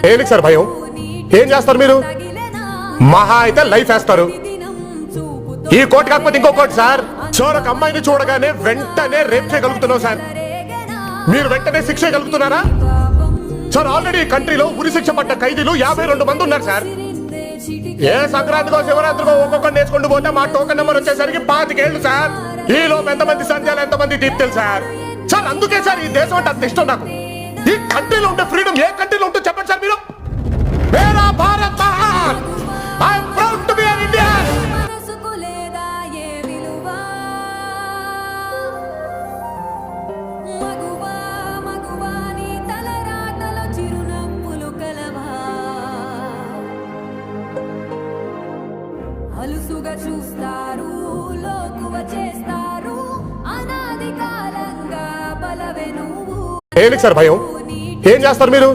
ఏంటి సార్ భయం? ఏం చేస్తారు మీరు? మహా అయితే లైఫ్ వేస్తారు. ఈ కోర్టు కాకపోతే ఇంకో కోర్టు సార్. చోరక అమ్మాయిని చూడగానే వెంటనే రేప్ చేయగలుగుతున్నావు సార్. మీరు వెంటనే శిక్ష చేయగలుగుతున్నారా సార్? ఆల్రెడీ కంట్రీలో ఉరి శిక్ష పడ్డ ఖైదీలు 52 మంది ఉన్నారు సార్. ఏ సంక్రాంతికో శివరాత్రికో ఒక్కొక్కరు నేర్చుకుంటూ పోతే మా టోకెన్ నెంబర్ వచ్చేసరికి 25 ఏళ్ళు సార్. ఈ లోపు ఎంతమంది సంధ్యాలు ఎంతమంది దీప్తులు సార్. సార్ అందుకే సార్ ఈ దేశం అంటే అంత ఇష్టం నాకు. ఈ కంట్రీలో ఉండే ఫ్రీడమ్ ఏ కంట్రీలో ఉంటే చెప్పండి సార్ మీరు. మేరా భారత్ మహాన్, I am proud to be an Indian. అలుసుగా చూస్తారు, లోకువ చేస్తారు, అనాది కాలంగా బలవే నువ్వు. ఏంటి సార్ భయం? ఏం చేస్తారు మీరు?